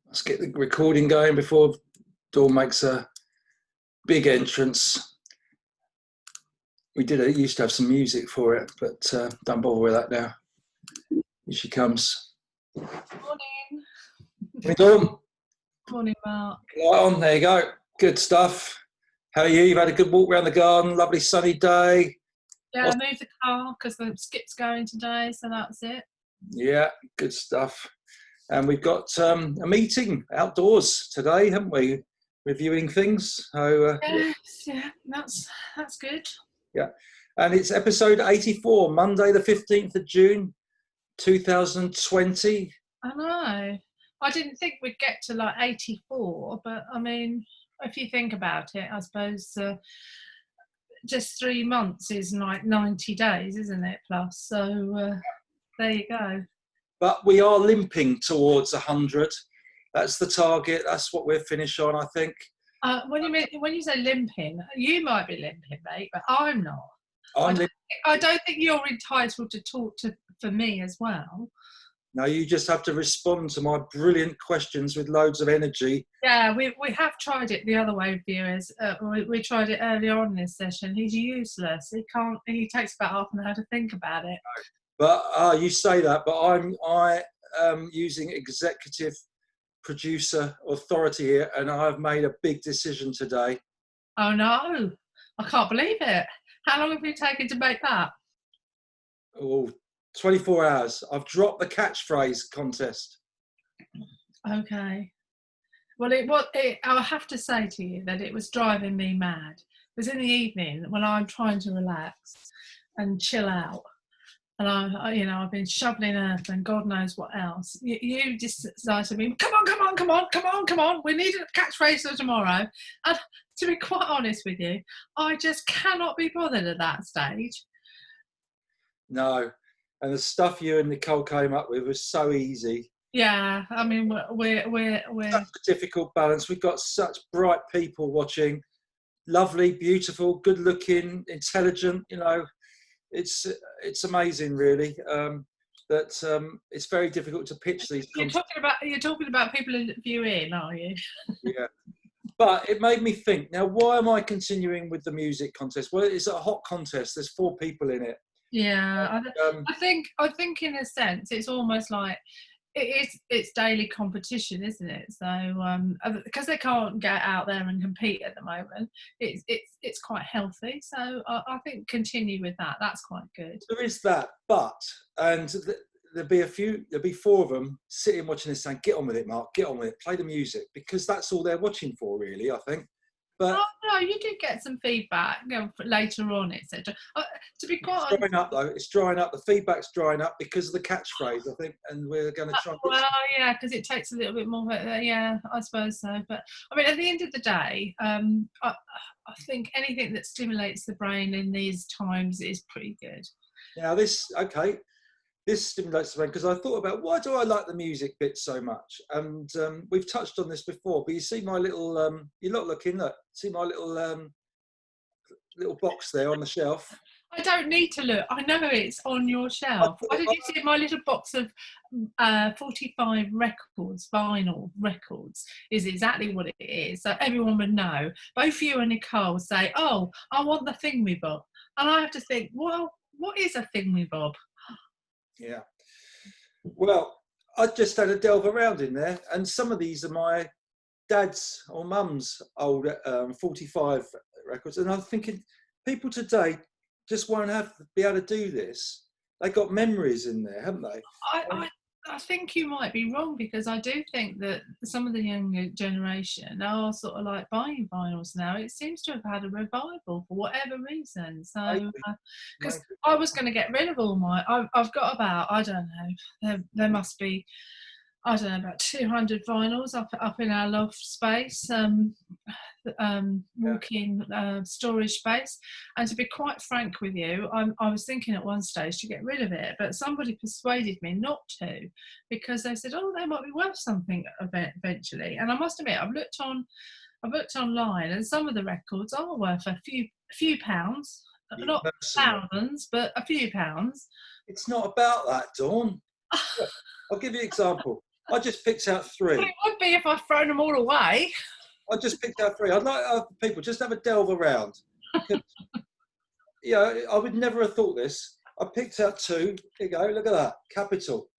Let's get the recording going before Dawn makes a big entrance. We used to have some music for it, but don't bother with that now. Here she comes. Morning. Hey, Dawn. Morning, Mark. Light on, there you go. Good stuff. How are you? You've had a good walk around the garden, lovely sunny day. Yeah, I moved the car because the skip's going today, so that's it. Yeah, good stuff. And we've got a meeting outdoors today, haven't we? Reviewing things. So, Yes, yeah, that's good. Yeah, and it's episode 84, Monday the 15th of June, 2020. I know. I didn't think we'd get to like 84, but I mean, if you think about it, I suppose just 3 months is like 90 days, isn't it? Plus, so there you go. But we are limping towards 100. That's the target. That's what we're finished on, I think. When you say limping, you might be limping, mate, but I'm not. I don't think you're entitled to talk for me as well. No, you just have to respond to my brilliant questions with loads of energy. Yeah, we have tried it the other way, viewers. We tried it earlier on in this session. He's useless. He takes about half an hour to think about it. But you say that, but I am using executive producer authority here, and I've made a big decision today. Oh no, I can't believe it. How long have you taken to make that? Oh, 24 hours. I've dropped the catchphrase contest. Okay. Well, I'll have to say to you that it was driving me mad. It was in the evening when I'm trying to relax and chill out. And I've been shoveling earth and God knows what else. You just decided to me, come on. We need a catchphrase for tomorrow. And to be quite honest with you, I just cannot be bothered at that stage. No. And the stuff you and Nicole came up with was so easy. Yeah, I mean, we're such a difficult balance. We've got such bright people watching, lovely, beautiful, good-looking, intelligent. It's amazing, really. That it's very difficult to pitch these. You're talking about people viewing, are you? Yeah. But it made me think. Now, why am I continuing with the music contest? Well, it's a hot contest. There's 4 people in it. Yeah, I think in a sense it's almost like it's daily competition, isn't it? So because they can't get out there and compete at the moment, it's quite healthy. So I think continue with that. That's quite good. There is that, there'll be 4 of them sitting watching this saying, "Get on with it, Mark. Get on with it. Play the music," because that's all they're watching for, really. I think. But no, you did get some feedback, later on, etc. To be quite honest, it's drying up though. It's drying up. The feedback's drying up because of the catchphrase, I think, and we're going to try. Well, yeah, because it takes a little bit more. Yeah, I suppose so. But I mean, at the end of the day, I think anything that stimulates the brain in these times is pretty good. Now, this stimulates the brain because I thought about why do I like the music bit so much, and we've touched on this before. But you see my little, you're not looking. Look, see my little box there on the shelf. I don't need to look. I know it's on your shelf. Why did you see my little box of 45 records, vinyl records, is exactly what it is. So everyone would know. Both you and Nicole say, "Oh, I want the thingamabob." And I have to think, well, what is a thingamabob? Yeah. Well, I just had a delve around in there, and some of these are my dad's or mum's old 45 records, and I'm thinking people today just won't be able to do this. They got memories in there, haven't they? I think you might be wrong, because I do think that some of the younger generation are sort of like buying vinyls now. It seems to have had a revival for whatever reason. So, because I was going to get rid of all my, I've got about, I don't know, there must be, I don't know, about 200 vinyls up in our loft space, walk-in storage space. And to be quite frank with you, I was thinking at one stage to get rid of it, but somebody persuaded me not to, because they said, "Oh, they might be worth something eventually." And I must admit, I've looked online, and some of the records are worth a few pounds, not thousands, but a few pounds. It's not about that, Dawn. I'll give you an example. I just picked out Well, 3. it would be if I'd thrown them all away. I just picked out 3. I'd like other people just have a delve around. 'Cause, you know, I would never have thought this. I picked out 2. Here you go. Look at that. Capital.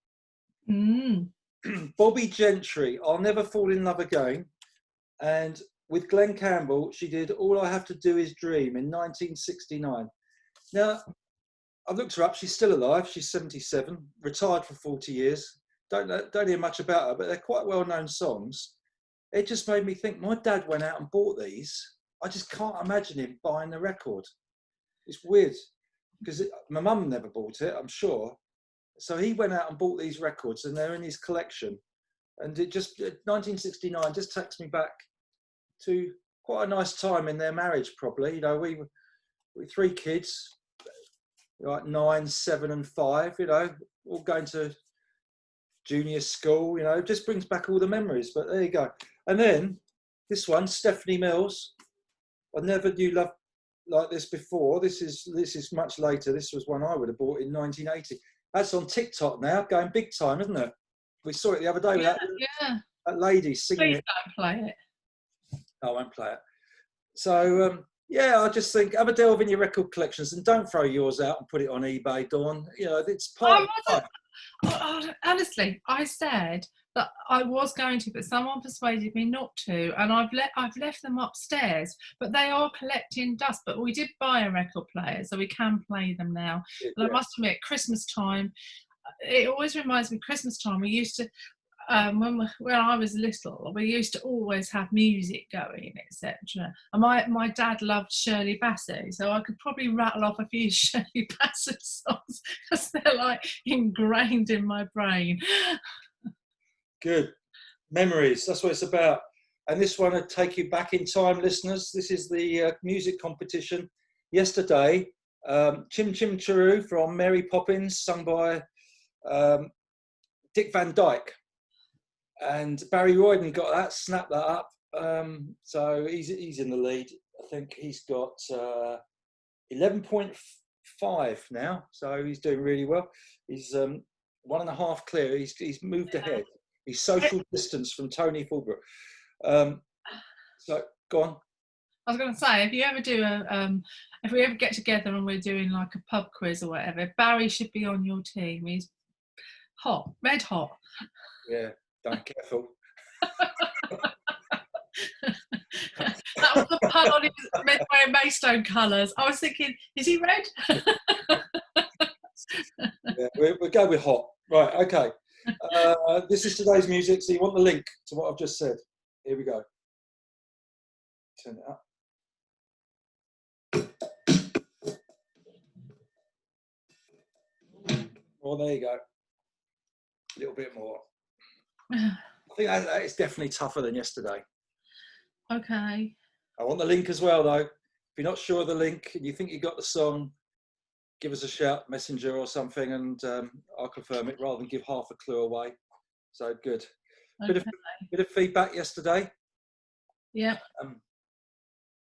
Mm. Bobby Gentry, I'll Never Fall in Love Again. And with Glenn Campbell, she did All I Have to Do Is Dream in 1969. Now, I've looked her up. She's still alive. She's 77, retired for 40 years. Don't hear much about her, but they're quite well-known songs. It just made me think, my dad went out and bought these. I just can't imagine him buying the record. It's weird, because my mum never bought it, I'm sure. So he went out and bought these records, and they're in his collection. And it just, 1969 just takes me back to quite a nice time in their marriage, probably. You know, we 3 kids, like 9, 7 and 5, you know, all going to junior school, you know, it just brings back all the memories. But there you go. And then this one, Stephanie Mills. I never knew love like this before. This is much later. This was one I would have bought in 1980. That's on TikTok now, going big time, isn't it? We saw it the other day with that lady singing. Please don't play it. I won't play it. So yeah, I just think have a delve in your record collections and don't throw yours out and put it on eBay, Dawn. You know, it's part of Honestly, I said that I was going to, but someone persuaded me not to, and I've left them upstairs. But they are collecting dust. But we did buy a record player, so we can play them now. Yeah. And I must admit, Christmas time, it always reminds me of Christmas time. We used to. When I was little, we used to always have music going, etc. And my dad loved Shirley Bassey, so I could probably rattle off a few Shirley Bassey songs because they're like ingrained in my brain. Good. Memories, that's what it's about. And this one will take you back in time, listeners. This is the music competition. Yesterday, Chim Chim Chiroo from Mary Poppins, sung by Dick Van Dyke. And Barry Royden got that, snapped that up. So he's in the lead. I think he's got 11.5 now. So he's doing really well. He's 1.5 clear. He's moved ahead. He's social distance from Tony Fulbrook. So go on. I was going to say, if you ever do if we ever get together and we're doing like a pub quiz or whatever, Barry should be on your team. He's hot, red hot. Yeah. Don't careful. That was the pun on his wearing Maidstone colours. I was thinking, is he red? Yeah, we'll go with hot. Right, okay. This is today's music, so you want the link to what I've just said. Here we go. Turn it up. Well, there you go. A little bit more. I think that is definitely tougher than yesterday. Okay. I want the link as well, though. If you're not sure of the link and you think you got the song, give us a shout, Messenger or something, and I'll confirm it rather than give half a clue away. So good. Okay. Bit of feedback yesterday. Yeah.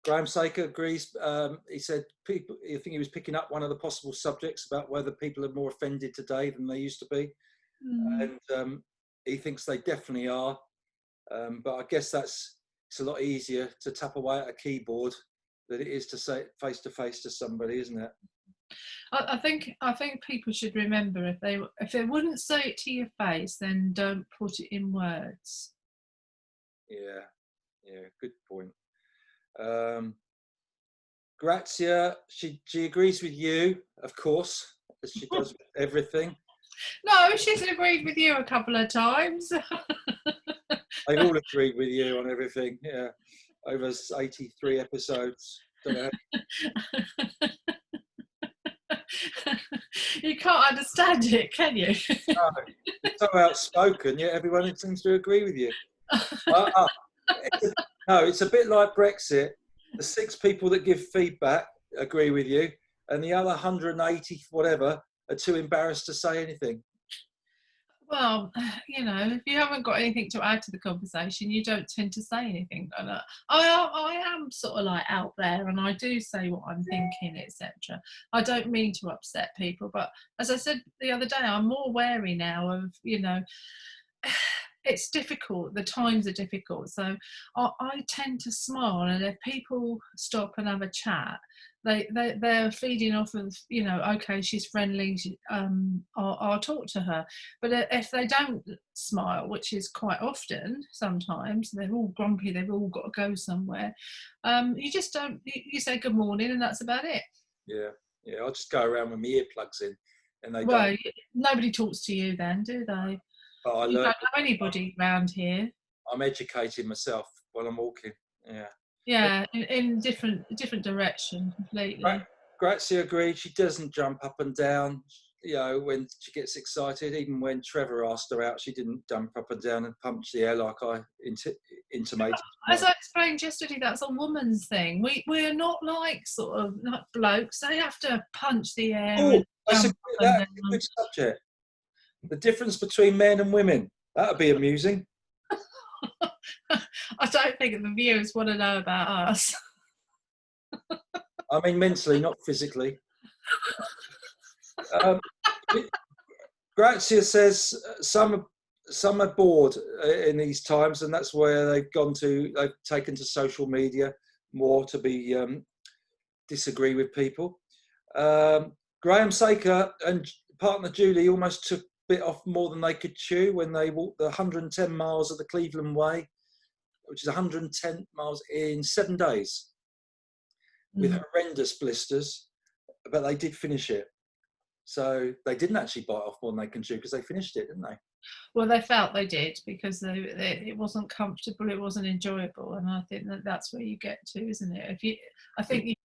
Graham Saker agrees. He said I think he was picking up one of the possible subjects about whether people are more offended today than they used to be. And he thinks they definitely are. But I guess it's a lot easier to tap away at a keyboard than it is to say it face to face to somebody, isn't it? I think people should remember if they wouldn't say it to your face, then don't put it in words. Yeah, good point. Grazia, she agrees with you, of course, as she does with everything. No, she's agreed with you a couple of times. They've all agreed with you on everything. Yeah, over 83 episodes. Don't know. You can't understand it, can you? No, you're so outspoken, yet everyone seems to agree with you. It's a bit like Brexit. The 6 people that give feedback agree with you, and the other 180 whatever are too embarrassed to say anything. Well, if you haven't got anything to add to the conversation, you don't tend to say anything. And I am sort of like out there, and I do say what I'm thinking, etc. I don't mean to upset people, but as I said the other day, I'm more wary now of, it's difficult. The times are difficult, so I tend to smile, and if people stop and have a chat, they're feeding off of, you know, okay, she's friendly, I'll talk to her. But if they don't smile, which is quite often, sometimes they're all grumpy, they've all got to go somewhere. You just don't. You say good morning, and that's about it. Yeah, yeah. I'll just go around with my earplugs in, and they Well, don't. nobody talks to you then, do they? But I You don't learn. know anybody around here. I'm educating myself while I'm walking. Yeah. Yeah, in different direction completely. Grazia agreed. She doesn't jump up and down, you know, when she gets excited. Even when Trevor asked her out, she didn't jump up and down and punch the air like I intimated. As I explained yesterday, that's a woman's thing. We're not like sort of like blokes. They have to punch the air Oh, and that's jump up and a down. good subject. The difference between men and women. That'd be amusing. I don't think the viewers want to know about us. I mean, mentally, not physically. Grazia says some are bored in these times, and that's where they've taken to social media more to be disagree with people. Graham Saker and partner Julie almost took a bit off more than they could chew when they walked the 110 miles of the Cleveland Way, which is 110 miles in 7 days, with horrendous blisters, but they did finish it. So they didn't actually bite off more than they can chew because they finished it, didn't they? Well, they felt they did because it wasn't comfortable, it wasn't enjoyable, and I think that's where you get to, isn't it? I think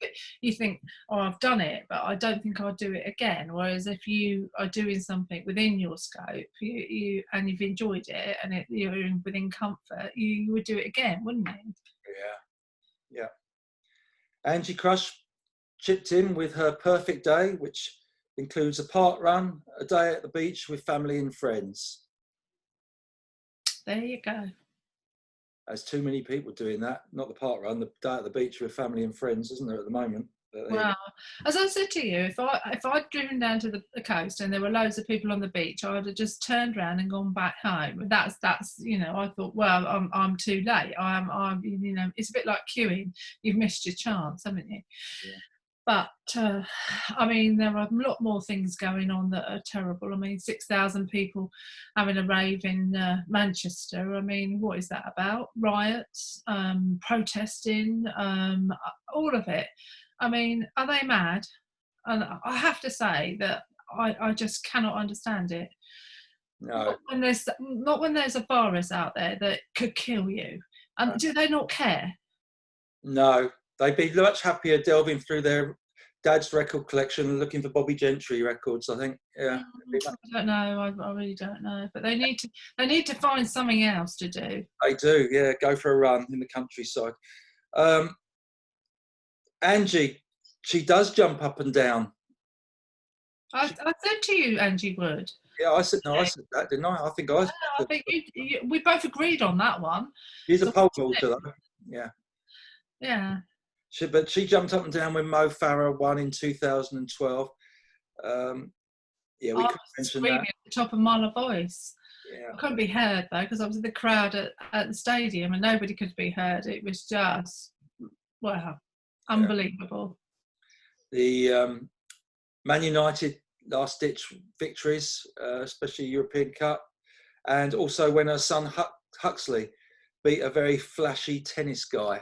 you think, oh, I've done it, but I don't think I'll do it again. Whereas if you are doing something within your scope, and you've enjoyed it, and you're within comfort, you would do it again, wouldn't you? Yeah, yeah. Angie Crush chipped in with her perfect day, which includes a park run, a day at the beach with family and friends. There you go. There's too many people doing that. Not the park run, the day at the beach with family and friends, isn't there, at the moment? Well, as I said to you, if I'd driven down to the coast and there were loads of people on the beach, I'd have just turned around and gone back home. That's you know, I thought, well, I'm too late. I'm you know, it's a bit like queuing. You've missed your chance, haven't you? Yeah. But I mean, there are a lot more things going on that are terrible. I mean, 6,000 people having a rave in Manchester. I mean, what is that about? Riots, protesting, all of it. I mean, are they mad? And I have to say that I just cannot understand it. No. Not when there's a virus out there that could kill you. And do they not care? No, they'd be much happier delving through their dad's record collection and looking for Bobby Gentry records, I think. Yeah. I don't know. I really don't know. But they need to find something else to do. They do, yeah. Go for a run in the countryside. Angie, she does jump up and down. I said to you, Angie would. Yeah, I said that, didn't I? I think we both agreed on that one. She's a pole vaulter, though. Yeah. Yeah. But she jumped up and down when Mo Farah won in 2012. Yeah, we could mention that. At the top of my voice. Yeah. I couldn't be heard though because I was in the crowd at the stadium and nobody could be heard. It was just, wow, unbelievable. The Man United last-ditch victories, especially European Cup, and also when her son Huxley beat a very flashy tennis guy.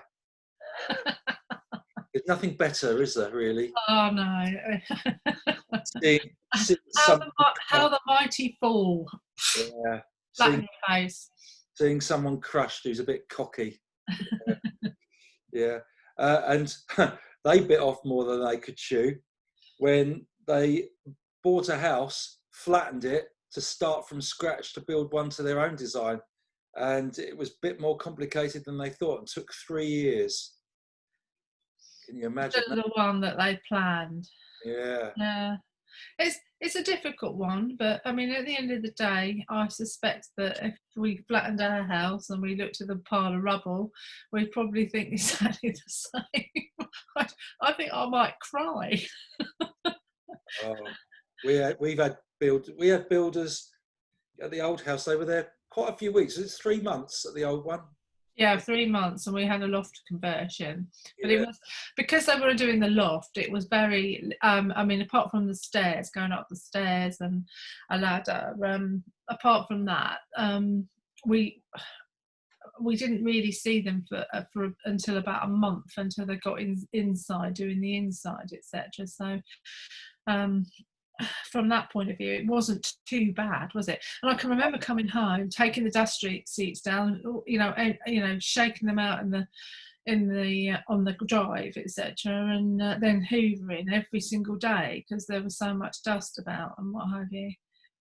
There's nothing better, is there, really? Oh, no. How the mighty fall. Yeah. Flat in your face. Seeing someone crushed who's a bit cocky. Yeah. And they bit off more than they could chew when they bought a house, flattened it to start from scratch to build one to their own design. And it was a bit more complicated than they thought and took 3 years. Can you imagine the one that they planned? Yeah. Yeah. It's a difficult one, but I mean, at the end of the day, I suspect that if we flattened our house and we looked at the pile of rubble, we'd probably think exactly the same. I think I might cry. Oh, we had builders at the old house. They were there quite a few weeks. It's 3 months at the old one. Yeah, 3 months, and we had a loft conversion. But Yeah. it was because they were doing the loft. It was very. I mean, apart from the stairs, going up the stairs and a ladder. Apart from that, we didn't really see them for until about a month, until they got inside doing the inside, etc. So. From that point of view, it wasn't too bad, was it? And I can remember coming home, taking the dust seats down, and shaking them out on the drive, etc., and then hoovering every single day because there was so much dust about and what have you.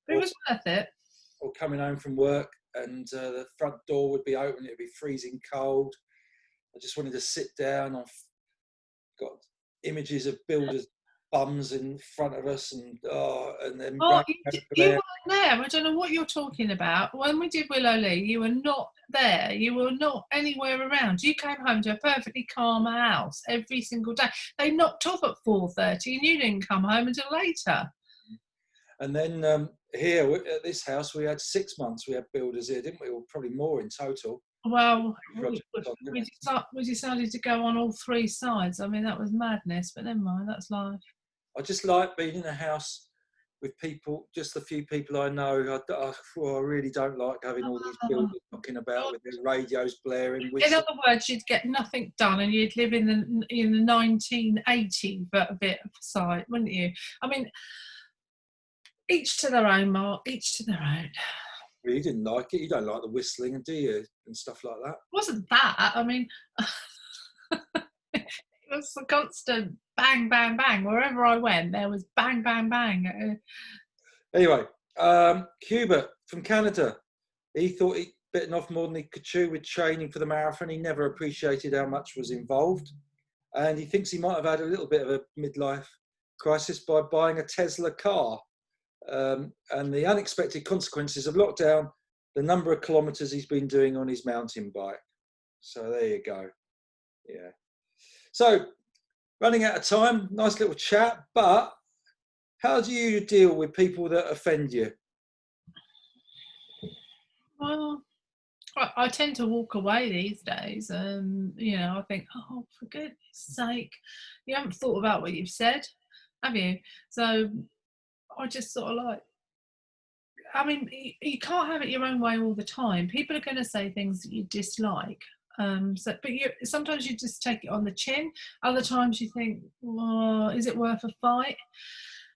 But it was worth it. Or coming home from work and the front door would be open, it'd be freezing cold. I just wanted to sit down. I've got images of builders' bums in front of us, and then you weren't there. I don't know what you're talking about. When we did Willow Lee, you were not there. You were not anywhere around. You came home to a perfectly calm house every single day. They knocked off at 4:30 and you didn't come home until later. And then here at this house we had 6 months. We had builders here, didn't we? Or probably more in total. Well, we decided to go on all 3 sides. I mean, that was madness, but never mind, that's life. I just like being in a house with people, just a few people I know. I really don't like having all these builders knocking about with their radios blaring. In other words, you'd get nothing done, and you'd live in the 1980 bit of side, wouldn't you? I mean, each to their own, Mark. Each to their own. Well, you didn't like it. You don't like the whistling, do you? And stuff like that. It wasn't that. I mean, it was a constant bang, bang, bang. Wherever I went, there was bang, bang, bang. Anyway, Hubert from Canada. He thought he'd bitten off more than he could chew with training for the marathon. He never appreciated how much was involved. And he thinks he might have had a little bit of a midlife crisis by buying a Tesla car. And the unexpected consequences of lockdown, the number of kilometres he's been doing on his mountain bike. So there you go. Yeah. So running out of time, nice little chat, but how do you deal with people that offend you? Well, I tend to walk away these days. I think, oh, for goodness sake, you haven't thought about what you've said, have you? So I just sort of like, I mean, you can't have it your own way all the time. People are going to say things that you dislike. Sometimes you just take it on the chin. Other times you think, well, is it worth a fight?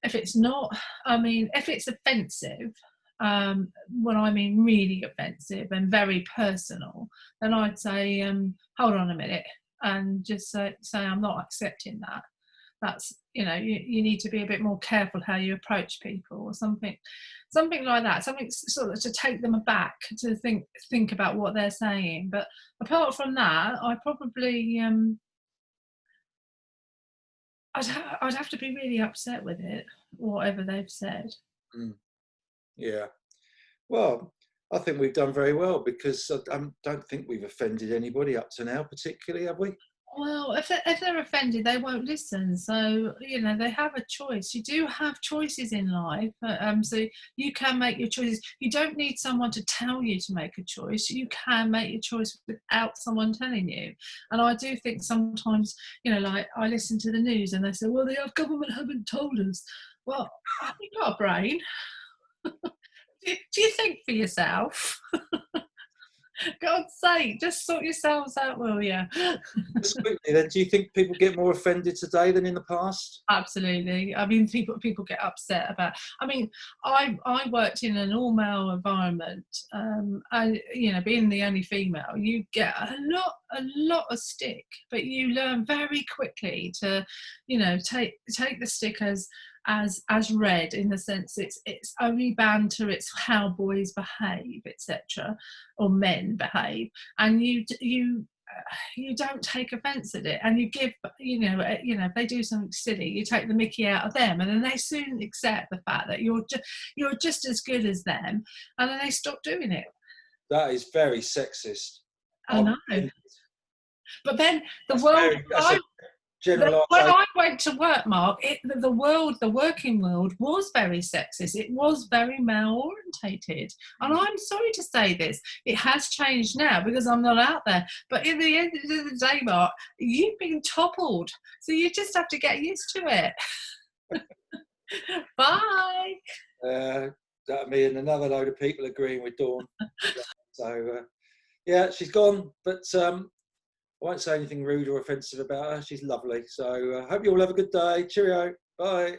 If it's not, I mean, if it's offensive, when I mean really offensive and very personal, then I'd say, hold on a minute, and just say I'm not accepting that. That's, you need to be a bit more careful how you approach people, or something like that, something sort of to take them aback, to think about what they're saying. But apart from that, I probably I'd have to be really upset with it, whatever they've said. Yeah, well, I think we've done very well, because I don't think we've offended anybody up to now particularly, have we? Well, if they're offended, they won't listen. So, they have a choice. You do have choices in life. So you can make your choices. You don't need someone to tell you to make a choice. You can make your choice without someone telling you. And I do think sometimes, like I listen to the news and they say, well, the government haven't told us. Well, have you got a brain? Do you think for yourself? God's sake, just sort yourselves out, will you? Just quickly then, do you think people get more offended today than in the past? Absolutely. I mean, people get upset about. I mean, I worked in an all-male environment, and being the only female, you get a lot of stick, but you learn very quickly to, take the stick as read, in the sense it's only banter, it's how boys behave, etc., or men behave, and you don't take offence at it, and you give, if they do something silly, you take the mickey out of them, and then they soon accept the fact that you're just as good as them, and then they stop doing it. That is very sexist. I know. But then the world. generalisation. When I went to work, Mark, the working world was very sexist. It was very male orientated. And I'm sorry to say this, it has changed now because I'm not out there. But in the end of the day, Mark, you've been toppled. So you just have to get used to it. Bye. That me and another load of people agreeing with Dawn. So, yeah, she's gone. But I won't say anything rude or offensive about her. She's lovely. So I hope you all have a good day. Cheerio. Bye.